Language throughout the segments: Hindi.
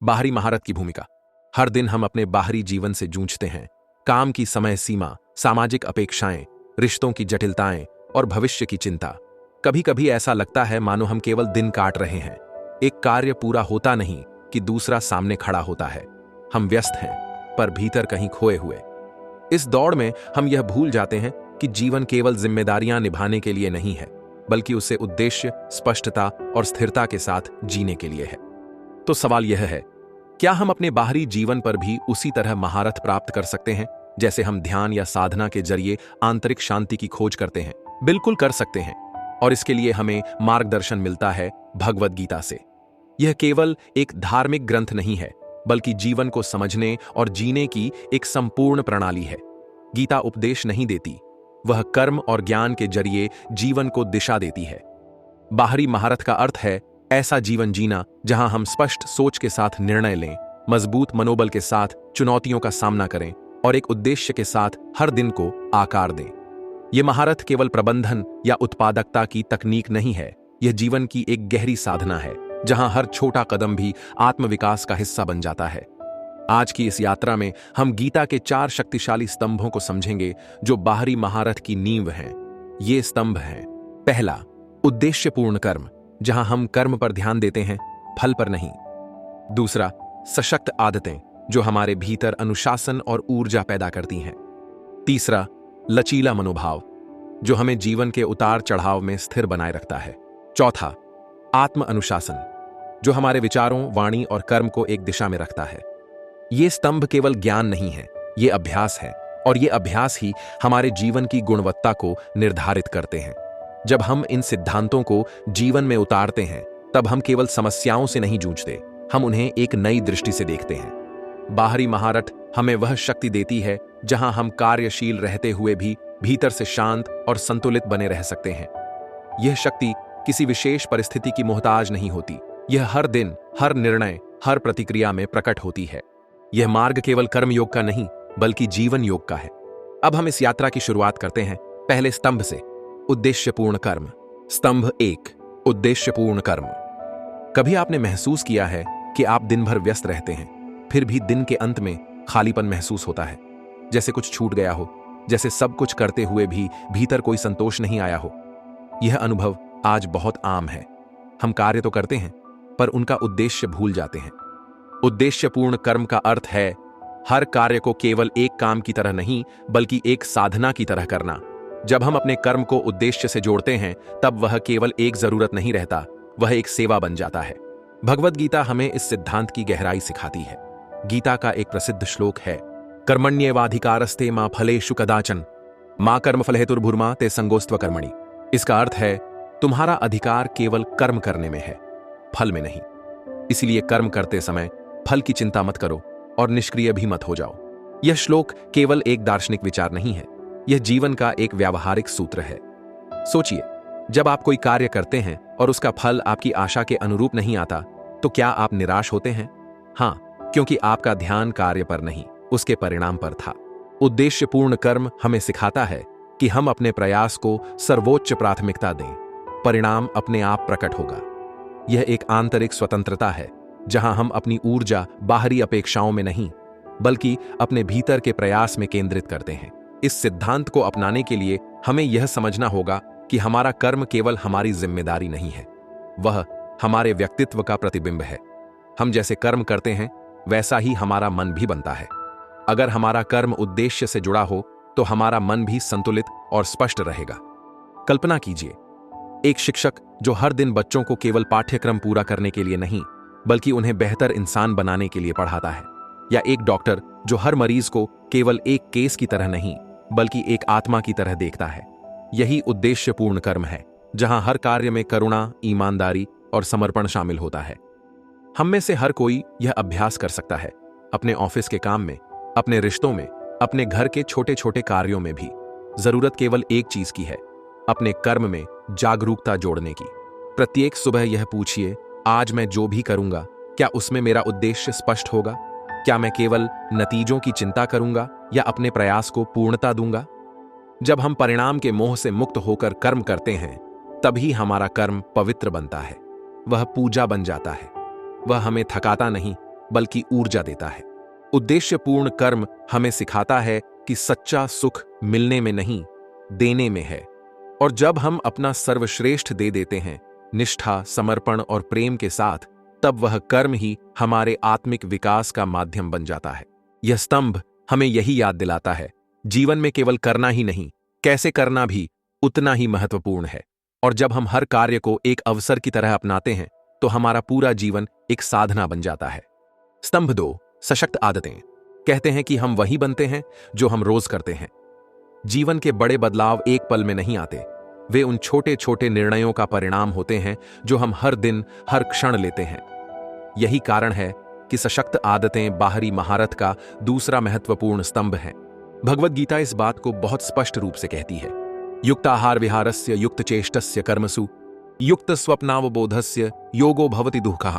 बाहरी महारत की भूमिका। हर दिन हम अपने बाहरी जीवन से जूझते हैं। काम की समय सीमा, सामाजिक अपेक्षाएं, रिश्तों की जटिलताएं और भविष्य की चिंता। कभी कभी ऐसा लगता है मानो हम केवल दिन काट रहे हैं। एक कार्य पूरा होता नहीं कि दूसरा सामने खड़ा होता है। हम व्यस्त हैं, पर भीतर कहीं खोए हुए। इस दौड़ में हम यह भूल जाते हैं कि जीवन केवल जिम्मेदारियां निभाने के लिए नहीं है, बल्कि उसे उद्देश्य, स्पष्टता और स्थिरता के साथ जीने के लिए है। तो सवाल यह है, क्या हम अपने बाहरी जीवन पर भी उसी तरह महारत प्राप्त कर सकते हैं जैसे हम ध्यान या साधना के जरिए आंतरिक शांति की खोज करते हैं? बिल्कुल कर सकते हैं, और इसके लिए हमें मार्गदर्शन मिलता है भगवद गीता से। यह केवल एक धार्मिक ग्रंथ नहीं है, बल्कि जीवन को समझने और जीने की एक संपूर्ण प्रणाली है। गीता उपदेश नहीं देती, वह कर्म और ज्ञान के जरिए जीवन को दिशा देती है। बाहरी महारत का अर्थ है ऐसा जीवन जीना जहां हम स्पष्ट सोच के साथ निर्णय लें, मजबूत मनोबल के साथ चुनौतियों का सामना करें और एक उद्देश्य के साथ हर दिन को आकार दें। यह महारत केवल प्रबंधन या उत्पादकता की तकनीक नहीं है, यह जीवन की एक गहरी साधना है जहां हर छोटा कदम भी आत्मविकास का हिस्सा बन जाता है। आज की इस यात्रा में हम गीता के 4 शक्तिशाली स्तंभों को समझेंगे जो बाहरी महारत की नींव हैं। ये स्तंभ हैं: पहला, उद्देश्यपूर्ण कर्म, जहां हम कर्म पर ध्यान देते हैं, फल पर नहीं। दूसरा, सशक्त आदतें, जो हमारे भीतर अनुशासन और ऊर्जा पैदा करती हैं। तीसरा, लचीला मनोभाव, जो हमें जीवन के उतार चढ़ाव में स्थिर बनाए रखता है। चौथा, आत्म अनुशासन, जो हमारे विचारों, वाणी और कर्म को एक दिशा में रखता है। ये स्तंभ केवल ज्ञान नहीं है, ये अभ्यास है, और ये अभ्यास ही हमारे जीवन की गुणवत्ता को निर्धारित करते हैं। जब हम इन सिद्धांतों को जीवन में उतारते हैं, तब हम केवल समस्याओं से नहीं जूझते, हम उन्हें एक नई दृष्टि से देखते हैं। बाहरी महारत हमें वह शक्ति देती है जहां हम कार्यशील रहते हुए भी भीतर से शांत और संतुलित बने रह सकते हैं। यह शक्ति किसी विशेष परिस्थिति की मोहताज नहीं होती, यह हर दिन, हर निर्णय, हर प्रतिक्रिया में प्रकट होती है। यह मार्ग केवल कर्म योग का नहीं, बल्कि जीवन योग का है। अब हम इस यात्रा की शुरुआत करते हैं पहले स्तंभ से, उद्देश्यपूर्ण कर्म। स्तंभ 1, उद्देश्यपूर्ण कर्म। कभी आपने महसूस किया है कि आप दिन भर व्यस्त रहते हैं, फिर भी दिन के अंत में खालीपन महसूस होता है, जैसे कुछ छूट गया हो, जैसे सब कुछ करते हुए भी भीतर कोई संतोष नहीं आया हो? यह अनुभव आज बहुत आम है। हम कार्य तो करते हैं, पर उनका उद्देश्य भूल जाते हैं। उद्देश्यपूर्ण कर्म का अर्थ है हर कार्य को केवल एक काम की तरह नहीं, बल्कि एक साधना की तरह करना। जब हम अपने कर्म को उद्देश्य से जोड़ते हैं, तब वह केवल एक जरूरत नहीं रहता, वह एक सेवा बन जाता है। भगवद गीता हमें इस सिद्धांत की गहराई सिखाती है। गीता का एक प्रसिद्ध श्लोक है, कर्मण्येवाधिकारस्ते मा फलेषु कदाचन मा कर्मफल हेतुर्भुर्मा ते संगोस्त्व कर्मणि। इसका अर्थ है तुम्हारा अधिकार केवल कर्म करने में है, फल में नहीं। इसलिए कर्म करते समय फल की चिंता मत करो और निष्क्रिय भी मत हो जाओ। यह श्लोक केवल एक दार्शनिक विचार नहीं है, यह जीवन का एक व्यावहारिक सूत्र है। सोचिए, जब आप कोई कार्य करते हैं और उसका फल आपकी आशा के अनुरूप नहीं आता, तो क्या आप निराश होते हैं? हाँ, क्योंकि आपका ध्यान कार्य पर नहीं, उसके परिणाम पर था। उद्देश्यपूर्ण कर्म हमें सिखाता है कि हम अपने प्रयास को सर्वोच्च प्राथमिकता दें, परिणाम अपने आप प्रकट होगा। यह एक आंतरिक स्वतंत्रता है, जहां हम अपनी ऊर्जा बाहरी अपेक्षाओं में नहीं, बल्कि अपने भीतर के प्रयास में केंद्रित करते हैं। इस सिद्धांत को अपनाने के लिए हमें यह समझना होगा कि हमारा कर्म केवल हमारी जिम्मेदारी नहीं है, वह हमारे व्यक्तित्व का प्रतिबिंब है। हम जैसे कर्म करते हैं, वैसा ही हमारा मन भी बनता है। अगर हमारा कर्म उद्देश्य से जुड़ा हो, तो हमारा मन भी संतुलित और स्पष्ट रहेगा। कल्पना कीजिए, एक शिक्षक जो हर दिन बच्चों को केवल पाठ्यक्रम पूरा करने के लिए नहीं, बल्कि उन्हें बेहतर इंसान बनाने के लिए पढ़ाता है। या एक डॉक्टर जो हर मरीज को केवल एक केस की तरह नहीं, बल्कि एक आत्मा की तरह देखता है। यही उद्देश्यपूर्ण कर्म है, जहां हर कार्य में करुणा, ईमानदारी और समर्पण शामिल होता है। हम में से हर कोई यह अभ्यास कर सकता है, अपने ऑफिस के काम में, अपने रिश्तों में, अपने घर के छोटे छोटे कार्यों में भी। जरूरत केवल एक चीज की है, अपने कर्म में जागरूकता जोड़ने की। प्रत्येक सुबह यह पूछिए, आज मैं जो भी करूंगा, क्या उसमें मेरा उद्देश्य स्पष्ट होगा? क्या मैं केवल नतीजों की चिंता करूंगा या अपने प्रयास को पूर्णता दूंगा? जब हम परिणाम के मोह से मुक्त होकर कर्म करते हैं, तभी हमारा कर्म पवित्र बनता है। वह पूजा बन जाता है। वह हमें थकाता नहीं, बल्कि ऊर्जा देता है। उद्देश्यपूर्ण कर्म हमें सिखाता है कि सच्चा सुख मिलने में नहीं, देने में है। और जब हम अपना सर्वश्रेष्ठ दे देते हैं, निष्ठा, समर्पण और प्रेम के साथ, तब वह कर्म ही हमारे आत्मिक विकास का माध्यम बन जाता है। यह स्तंभ हमें यही याद दिलाता है, जीवन में केवल करना ही नहीं, कैसे करना भी उतना ही महत्वपूर्ण है। और जब हम हर कार्य को एक अवसर की तरह अपनाते हैं, तो हमारा पूरा जीवन एक साधना बन जाता है। स्तंभ 2, सशक्त आदतें। कहते हैं कि हम वही बनते हैं जो हम रोज करते हैं। जीवन के बड़े बदलाव एक पल में नहीं आते, वे उन छोटे छोटे निर्णयों का परिणाम होते हैं जो हम हर दिन, हर क्षण लेते हैं। यही कारण है कि सशक्त आदतें बाहरी महारत का दूसरा महत्वपूर्ण स्तंभ हैं। भगवद गीता इस बात को बहुत स्पष्ट रूप से कहती है, युक्त आहार विहारस्य युक्त चेष्टस्य कर्मसु युक्त स्वप्नावबोधस्य योगो भवति दुःखः।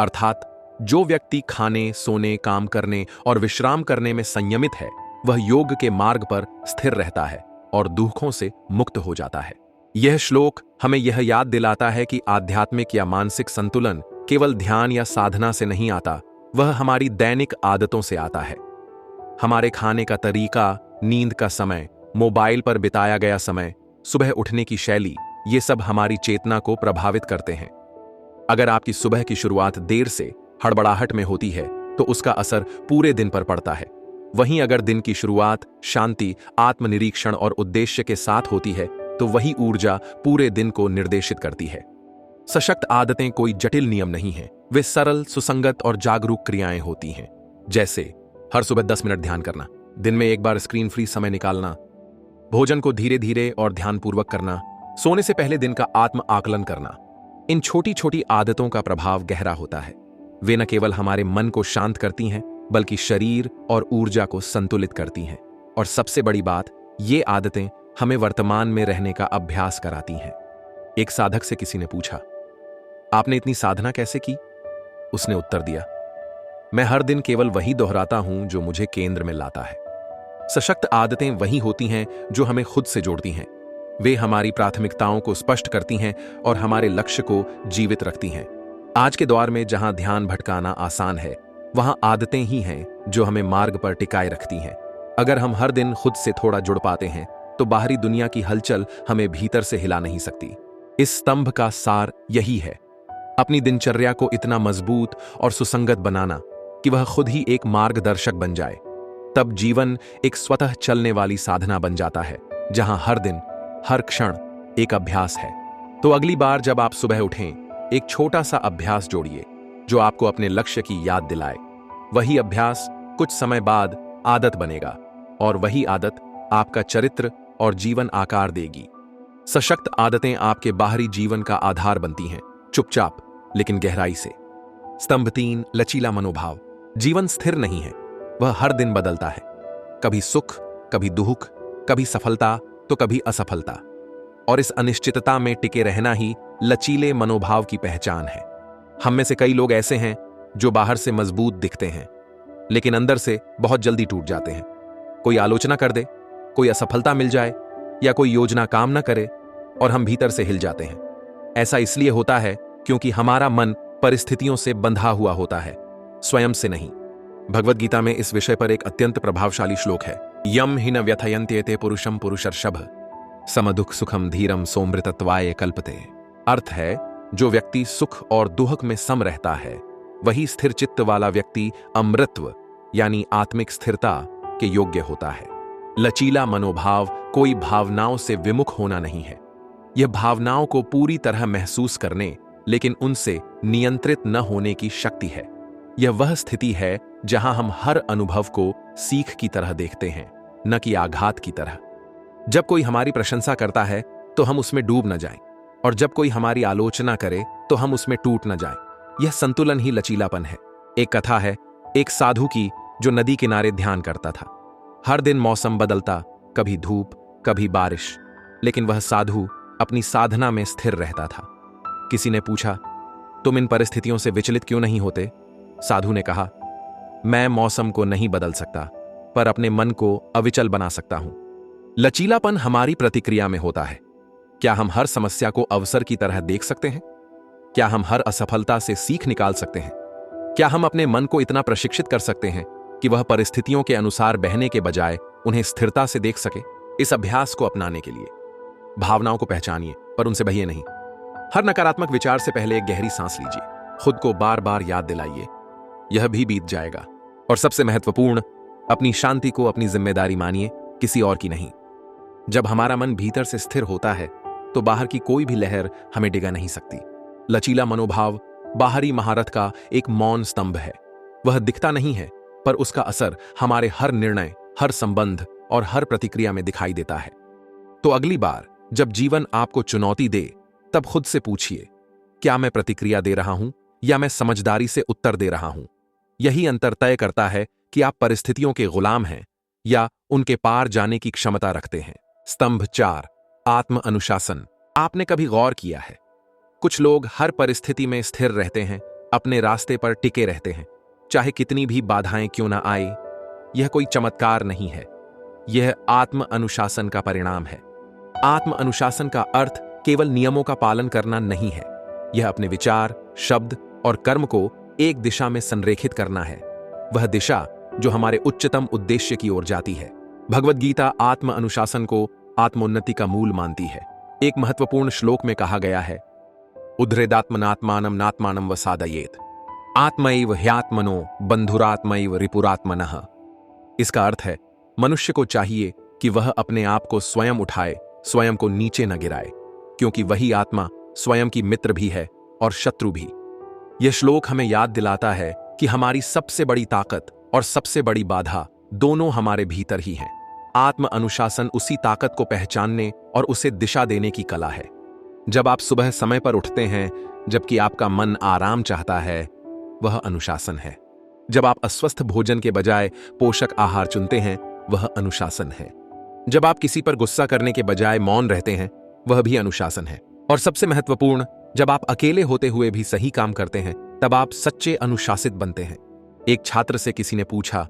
अर्थात जो व्यक्ति खाने, सोने, काम करने और विश्राम करने में संयमित है, वह योग के मार्ग पर स्थिर रहता है और दुखों से मुक्त हो जाता है। यह श्लोक हमें यह याद दिलाता है कि आध्यात्मिक या मानसिक संतुलन केवल ध्यान या साधना से नहीं आता, वह हमारी दैनिक आदतों से आता है। हमारे खाने का तरीका, नींद का समय, मोबाइल पर बिताया गया समय, सुबह उठने की शैली, ये सब हमारी चेतना को प्रभावित करते हैं। अगर आपकी सुबह की शुरुआत देर से, हड़बड़ाहट में होती है, तो उसका असर पूरे दिन पर पड़ता है। वहीं अगर दिन की शुरुआत शांति, आत्मनिरीक्षण और उद्देश्य के साथ होती है, तो वही ऊर्जा पूरे दिन को निर्देशित करती है। सशक्त आदतें कोई जटिल नियम नहीं हैं, वे सरल, सुसंगत और जागरूक क्रियाएं होती हैं। जैसे हर सुबह 10 मिनट ध्यान करना, दिन में एक बार स्क्रीन फ्री समय निकालना, भोजन को धीरे धीरे और ध्यानपूर्वक करना, सोने से पहले दिन का आत्म आकलन करना। इन छोटी छोटी आदतों का प्रभाव गहरा होता है। वे न केवल हमारे मन को शांत करती हैं, बल्कि शरीर और ऊर्जा को संतुलित करती हैं। और सबसे बड़ी बात, ये आदतें हमें वर्तमान में रहने का अभ्यास कराती हैं। एक साधक से किसी ने पूछा, आपने इतनी साधना कैसे की? उसने उत्तर दिया, मैं हर दिन केवल वही दोहराता हूं जो मुझे केंद्र में लाता है। सशक्त आदतें वही होती हैं जो हमें खुद से जोड़ती हैं। वे हमारी प्राथमिकताओं को स्पष्ट करती हैं और हमारे लक्ष्य को जीवित रखती हैं। आज के दौर में जहां ध्यान भटकाना आसान है, वहां आदतें ही हैं जो हमें मार्ग पर टिकाए रखती हैं। अगर हम हर दिन खुद से थोड़ा जुड़ पाते हैं, तो बाहरी दुनिया की हलचल हमें भीतर से हिला नहीं सकती। इस स्तंभ का सार यही है, अपनी दिनचर्या को इतना मजबूत और सुसंगत बनाना कि वह खुद ही एक मार्गदर्शक बन जाए। तब जीवन एक स्वतः चलने वाली साधना बन जाता है, जहां हर दिन, हर क्षण एक अभ्यास है। तो अगली बार जब आप सुबह उठें, एक छोटा सा अभ्यास जोड़िए जो आपको अपने लक्ष्य की याद दिलाए। वही अभ्यास कुछ समय बाद आदत बनेगा और वही आदत आपका चरित्र और जीवन आकार देगी। सशक्त आदतें आपके बाहरी जीवन का आधार बनती हैं, चुपचाप लेकिन गहराई से। स्तंभ 3, लचीला मनोभाव। जीवन स्थिर नहीं है, वह हर दिन बदलता है। कभी सुख, कभी दुख, कभी सफलता तो कभी असफलता। और इस अनिश्चितता में टिके रहना ही लचीले मनोभाव की पहचान है। हम में से कई लोग ऐसे हैं जो बाहर से मजबूत दिखते हैं, लेकिन अंदर से बहुत जल्दी टूट जाते हैं। कोई आलोचना कर दे, कोई असफलता मिल जाए या कोई योजना काम न करे और हम भीतर से हिल जाते हैं। ऐसा इसलिए होता है क्योंकि हमारा मन परिस्थितियों से बंधा हुआ होता है, स्वयं से नहीं। भगवद गीता में इस विषय पर एक अत्यंत प्रभावशाली श्लोक है, यम हि न व्यथयन्त्येते पुरुषम पुरुषर्षभ समदुख सुखम धीरम सोमृतत्वाय कल्पते। अर्थ है, जो व्यक्ति सुख और दुख में सम रहता है, वही स्थिर चित्त वाला व्यक्ति अमृतत्व यानी आत्मिक स्थिरता के योग्य होता है। लचीला मनोभाव कोई भावनाओं से विमुख होना नहीं है। यह भावनाओं को पूरी तरह महसूस करने, लेकिन उनसे नियंत्रित न होने की शक्ति है। यह वह स्थिति है जहां हम हर अनुभव को सीख की तरह देखते हैं, न कि आघात की तरह। जब कोई हमारी प्रशंसा करता है तो हम उसमें डूब न जाएं, और जब कोई हमारी आलोचना करे तो हम उसमें टूट न जाएं। यह संतुलन ही लचीलापन है। एक कथा है एक साधु की जो नदी किनारे ध्यान करता था। हर दिन मौसम बदलता, कभी धूप, कभी बारिश, लेकिन वह साधु अपनी साधना में स्थिर रहता था। किसी ने पूछा, तुम इन परिस्थितियों से विचलित क्यों नहीं होते? साधु ने कहा, मैं मौसम को नहीं बदल सकता, पर अपने मन को अविचल बना सकता हूं। लचीलापन हमारी प्रतिक्रिया में होता है। क्या हम हर समस्या को अवसर की तरह देख सकते हैं? क्या हम हर असफलता से सीख निकाल सकते हैं? क्या हम अपने मन को इतना प्रशिक्षित कर सकते हैं कि वह परिस्थितियों के अनुसार बहने के बजाय उन्हें स्थिरता से देख सके? इस अभ्यास को अपनाने के लिए भावनाओं को पहचानिए, पर उनसे बहिए नहीं। हर नकारात्मक विचार से पहले एक गहरी सांस लीजिए। खुद को बार बार याद दिलाइए, यह भी बीत जाएगा। और सबसे महत्वपूर्ण, अपनी शांति को अपनी जिम्मेदारी मानिए, किसी और की नहीं। जब हमारा मन भीतर से स्थिर होता है तो बाहर की कोई भी लहर हमें डिगा नहीं सकती। लचीला मनोभाव बाहरी महारत का एक मौन स्तंभ है। वह दिखता नहीं है, पर उसका असर हमारे हर निर्णय, हर संबंध और हर प्रतिक्रिया में दिखाई देता है। तो अगली बार जब जीवन आपको चुनौती दे, तब खुद से पूछिए, क्या मैं प्रतिक्रिया दे रहा हूं या मैं समझदारी से उत्तर दे रहा हूं? यही अंतर तय करता है कि आप परिस्थितियों के गुलाम हैं या उनके पार जाने की क्षमता रखते हैं। स्तंभ 4, आत्म अनुशासन। आपने कभी गौर किया है, कुछ लोग हर परिस्थिति में स्थिर रहते हैं, अपने रास्ते पर टिके रहते हैं, चाहे कितनी भी बाधाएं क्यों ना आए। यह कोई चमत्कार नहीं है, यह आत्म अनुशासन का परिणाम है। आत्म अनुशासन का अर्थ केवल नियमों का पालन करना नहीं है, यह अपने विचार, शब्द और कर्म को एक दिशा में संरेखित करना है। वह दिशा जो हमारे उच्चतम उद्देश्य की ओर जाती है। भगवद गीता आत्म अनुशासन को आत्मोन्नति का मूल मानती है। एक महत्वपूर्ण श्लोक में कहा गया है, उद्धरेदात्मनात्मानं नात्मानं वसादयेत, आत्मैव ह्यात्मनो बंधुरात्मैव रिपुरात्मनः। इसका अर्थ है, मनुष्य को चाहिए कि वह अपने आप को स्वयं उठाए, स्वयं को नीचे न गिराए, क्योंकि वही आत्मा स्वयं की मित्र भी है और शत्रु भी। यह श्लोक हमें याद दिलाता है कि हमारी सबसे बड़ी ताकत और सबसे बड़ी बाधा दोनों हमारे भीतर ही हैं। आत्म अनुशासन उसी ताकत को पहचानने और उसे दिशा देने की कला है। जब आप सुबह समय पर उठते हैं, जबकि आपका मन आराम चाहता है, वह अनुशासन है। जब आप अस्वस्थ भोजन के बजाय पोषक आहार चुनते हैं, वह अनुशासन है। जब आप किसी पर गुस्सा करने के बजाय मौन रहते हैं, वह भी अनुशासन है। और सबसे महत्वपूर्ण, जब आप अकेले होते हुए भी सही काम करते हैं, तब आप सच्चे अनुशासित बनते हैं। एक छात्र से किसी ने पूछा,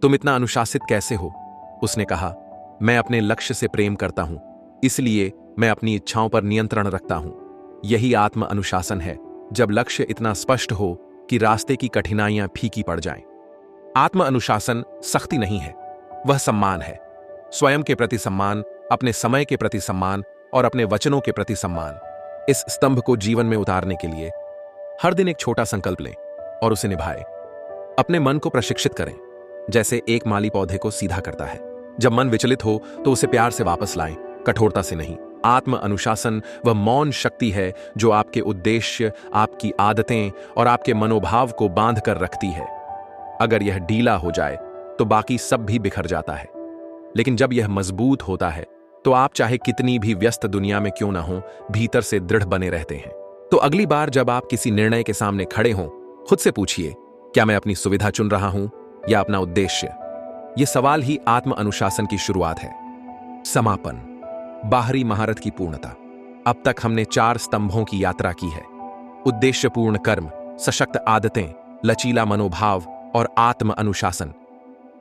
तुम इतना अनुशासित कैसे हो? उसने कहा, मैं अपने लक्ष्य से प्रेम करता हूं, इसलिए मैं अपनी इच्छाओं पर नियंत्रण रखता हूं। यही आत्म अनुशासन है, जब लक्ष्य इतना स्पष्ट हो कि रास्ते की कठिनाइयां फीकी पड़ जाएं। आत्म अनुशासन सख्ती नहीं है, वह सम्मान है। स्वयं के प्रति सम्मान, अपने समय के प्रति सम्मान और अपने वचनों के प्रति सम्मान। इस स्तंभ को जीवन में उतारने के लिए हर दिन एक छोटा संकल्प लें और उसे निभाएं। अपने मन को प्रशिक्षित करें, जैसे एक माली पौधे को सीधा करता है। जब मन विचलित हो तो उसे प्यार से वापस लाएं, कठोरता से नहीं। आत्म अनुशासन वह मौन शक्ति है जो आपके उद्देश्य, आपकी आदतें और आपके मनोभाव को बांध कर रखती है। अगर यह ढीला हो जाए तो बाकी सब भी बिखर जाता है, लेकिन जब यह मजबूत होता है तो आप चाहे कितनी भी व्यस्त दुनिया में क्यों ना हो, भीतर से दृढ़ बने रहते हैं। तो अगली बार जब आप किसी निर्णय के सामने खड़े हों, खुद से पूछिए, क्या मैं अपनी सुविधा चुन रहा हूं या अपना उद्देश्य? यह सवाल ही आत्म अनुशासन की शुरुआत है। समापन, बाहरी महारत की पूर्णता। अब तक हमने 4 स्तंभों की यात्रा की है, उद्देश्यपूर्ण कर्म, सशक्त आदतें, लचीला मनोभाव और आत्म अनुशासन।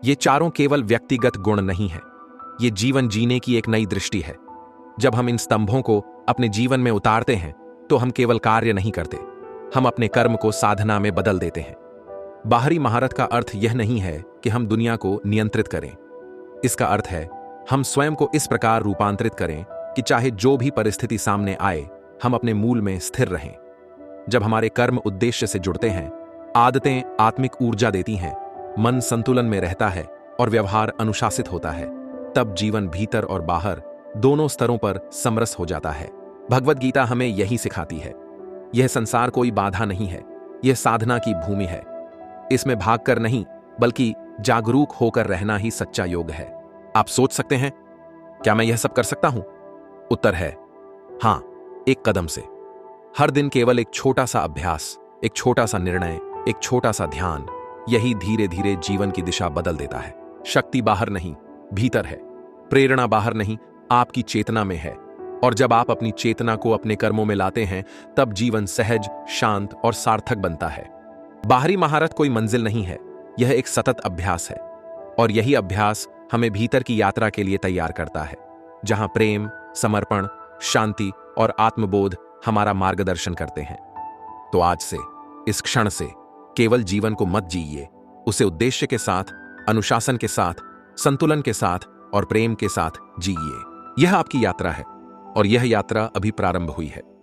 ये चारों केवल व्यक्तिगत गुण नहीं हैं, ये जीवन जीने की एक नई दृष्टि है। जब हम इन स्तंभों को अपने जीवन में उतारते हैं तो हम केवल कार्य नहीं करते, हम अपने कर्म को साधना में बदल देते हैं। बाहरी महारत का अर्थ यह नहीं है कि हम दुनिया को नियंत्रित करें, इसका अर्थ है हम स्वयं को इस प्रकार रूपांतरित करें कि चाहे जो भी परिस्थिति सामने आए, हम अपने मूल में स्थिर रहें। जब हमारे कर्म उद्देश्य से जुड़ते हैं, आदतें आत्मिक ऊर्जा देती हैं, मन संतुलन में रहता है और व्यवहार अनुशासित होता है, तब जीवन भीतर और बाहर दोनों स्तरों पर समरस हो जाता है। भगवद गीता हमें यही सिखाती है। यह संसार कोई बाधा नहीं है, यह साधना की भूमि है। इसमें भागकर नहीं, बल्कि जागरूक होकर रहना ही सच्चा योग है। आप सोच सकते हैं, क्या मैं यह सब कर सकता हूं? उत्तर है हां, एक कदम से। हर दिन केवल एक छोटा सा अभ्यास, एक छोटा सा निर्णय, एक छोटा सा ध्यान, यही धीरे धीरे जीवन की दिशा बदल देता है। शक्ति बाहर नहीं, भीतर है। प्रेरणा बाहर नहीं, आपकी चेतना में है। और जब आप अपनी चेतना को अपने कर्मों में लाते हैं, तब जीवन सहज, शांत और सार्थक बनता है। बाहरी महारत कोई मंजिल नहीं है, यह एक सतत अभ्यास है। और यही अभ्यास हमें भीतर की यात्रा के लिए तैयार करता है, जहां प्रेम, समर्पण, शांति और आत्मबोध हमारा मार्गदर्शन करते हैं। तो आज से, इस क्षण से, केवल जीवन को मत जीइए, उसे उद्देश्य के साथ, अनुशासन के साथ, संतुलन के साथ और प्रेम के साथ जीइए। यह आपकी यात्रा है और यह यात्रा अभी प्रारंभ हुई है।